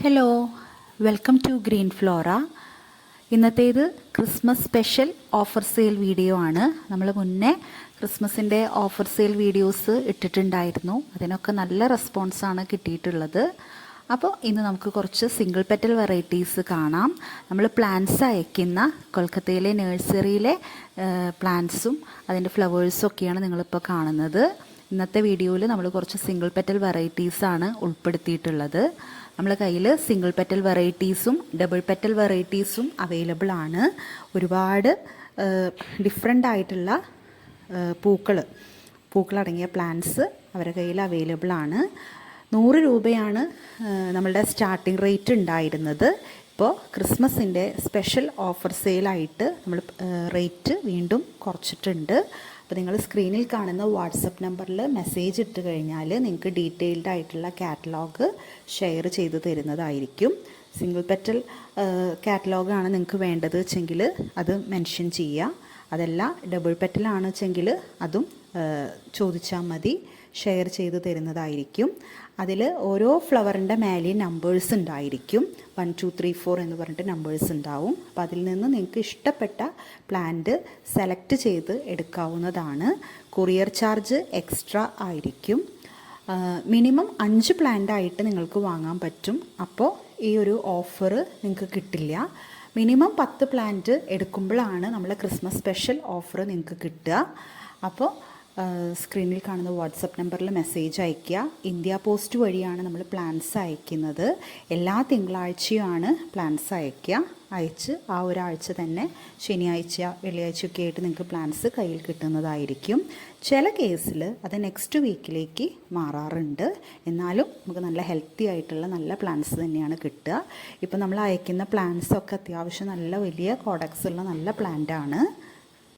Hello, welcome to green flora. ഇന്നത്തേത് Christmas special offer sale video ആണ്. നമ്മൾ മുന്നേ ക്രിസ്മസിൻ്റെ ഓഫർ സെയിൽ വീഡിയോസ് ഇട്ടിട്ടുണ്ടായിരുന്നു. അതിനൊക്കെ നല്ല റെസ്പോൺസാണ് കിട്ടിയിട്ടുള്ളത്. അപ്പോൾ ഇന്ന് നമുക്ക് കുറച്ച് സിംഗിൾ പെറ്റൽ വെറൈറ്റീസ് കാണാം. നമ്മൾ പ്ലാന്റ്സ് അയക്കുന്ന കൊൽക്കത്തയിലെ നഴ്സറിയിലെ പ്ലാന്റ്സും അതിൻ്റെ ഫ്ലവേഴ്സും ഒക്കെയാണ് നിങ്ങളിപ്പോൾ കാണുന്നത്. ഇന്നത്തെ വീഡിയോയിൽ നമ്മൾ കുറച്ച് സിംഗിൾ പെറ്റൽ വെറൈറ്റീസാണ് ഉൾപ്പെടുത്തിയിട്ടുള്ളത്. നമ്മളെ കയ്യിൽ സിംഗിൾ പെറ്റൽ വെറൈറ്റീസും ഡബിൾ പെറ്റൽ വെറൈറ്റീസും അവൈലബിൾ ആണ്. ഒരുപാട് ഡിഫറെൻ്റ് ആയിട്ടുള്ള പൂക്കളടങ്ങിയ പ്ലാന്റ്സ് അവരുടെ കയ്യിൽ അവൈലബിൾ ആണ്. 100 രൂപയാണ് നമ്മളുടെ സ്റ്റാർട്ടിംഗ് റേറ്റ് ഉണ്ടായിരുന്നത്. ഇപ്പോൾ ക്രിസ്മസിൻ്റെ സ്പെഷ്യൽ ഓഫർ സെയിലായിട്ട് നമ്മൾ റേറ്റ് വീണ്ടും കുറച്ചിട്ടുണ്ട്. അപ്പോൾ നിങ്ങൾ സ്ക്രീനിൽ കാണുന്ന വാട്സപ്പ് നമ്പറിൽ മെസ്സേജ് ഇട്ട് കഴിഞ്ഞാൽ നിങ്ങൾക്ക് ഡീറ്റെയിൽഡ് ആയിട്ടുള്ള കാറ്റലോഗ് ഷെയർ ചെയ്ത് തരുന്നതായിരിക്കും. സിംഗിൾ പെറ്റൽ കാറ്റലോഗാണ് നിങ്ങൾക്ക് വേണ്ടത് വെച്ചെങ്കിൽ അത് മെൻഷൻ ചെയ്യുക. അതല്ല ഡബിൾ പെറ്റലാണെന്ന് വെച്ചെങ്കിൽ അതും ചോദിച്ചാൽ മതി, ഷെയർ ചെയ്ത് തരുന്നതായിരിക്കും. അതിൽ ഓരോ ഫ്ലവറിൻ്റെ മേലെയും നമ്പേഴ്സ് ഉണ്ടായിരിക്കും. 1 2 3 4 എന്ന് പറഞ്ഞിട്ട് നമ്പേഴ്സ് ഉണ്ടാവും. അപ്പോൾ അതിൽ നിന്ന് നിങ്ങൾക്ക് ഇഷ്ടപ്പെട്ട പ്ലാന്റ് സെലക്ട് ചെയ്ത് എടുക്കാവുന്നതാണ്. കൊറിയർ ചാർജ് എക്സ്ട്രാ ആയിരിക്കും. മിനിമം 5 പ്ലാന്റ് ആയിട്ട് നിങ്ങൾക്ക് വാങ്ങാൻ പറ്റും. അപ്പോൾ ഈ ഒരു ഓഫർ നിങ്ങൾക്ക് കിട്ടില്ല. മിനിമം 10 പ്ലാന്റ് എടുക്കുമ്പോഴാണ് നമ്മളെ ക്രിസ്മസ് സ്പെഷ്യൽ ഓഫർ നിങ്ങൾക്ക് കിട്ടുക. അപ്പോൾ സ്ക്രീനിൽ കാണുന്ന വാട്സപ്പ് നമ്പറിൽ മെസ്സേജ് അയയ്ക്കുക. ഇന്ത്യ പോസ്റ്റ് വഴിയാണ് നമ്മൾ പ്ലാൻസ് അയക്കുന്നത്. എല്ലാ തിങ്കളാഴ്ചയുമാണ് പ്ലാൻസ് അയച്ച് ആ ഒരാഴ്ച തന്നെ ശനിയാഴ്ച വെള്ളിയാഴ്ചയൊക്കെ ആയിട്ട് നിങ്ങൾക്ക് പ്ലാൻസ് കയ്യിൽ കിട്ടുന്നതായിരിക്കും. ചില കേസിൽ അത് നെക്സ്റ്റ് വീക്കിലേക്ക് മാറാറുണ്ട്. എന്നാലും നമുക്ക് നല്ല ഹെൽത്തി ആയിട്ടുള്ള നല്ല പ്ലാൻസ് തന്നെയാണ് കിട്ടുക. ഇപ്പോൾ നമ്മൾ അയക്കുന്ന പ്ലാൻസൊക്കെ അത്യാവശ്യം നല്ല വലിയ കോഡക്സ് ഉള്ള നല്ല പ്ലാന്റാണ്.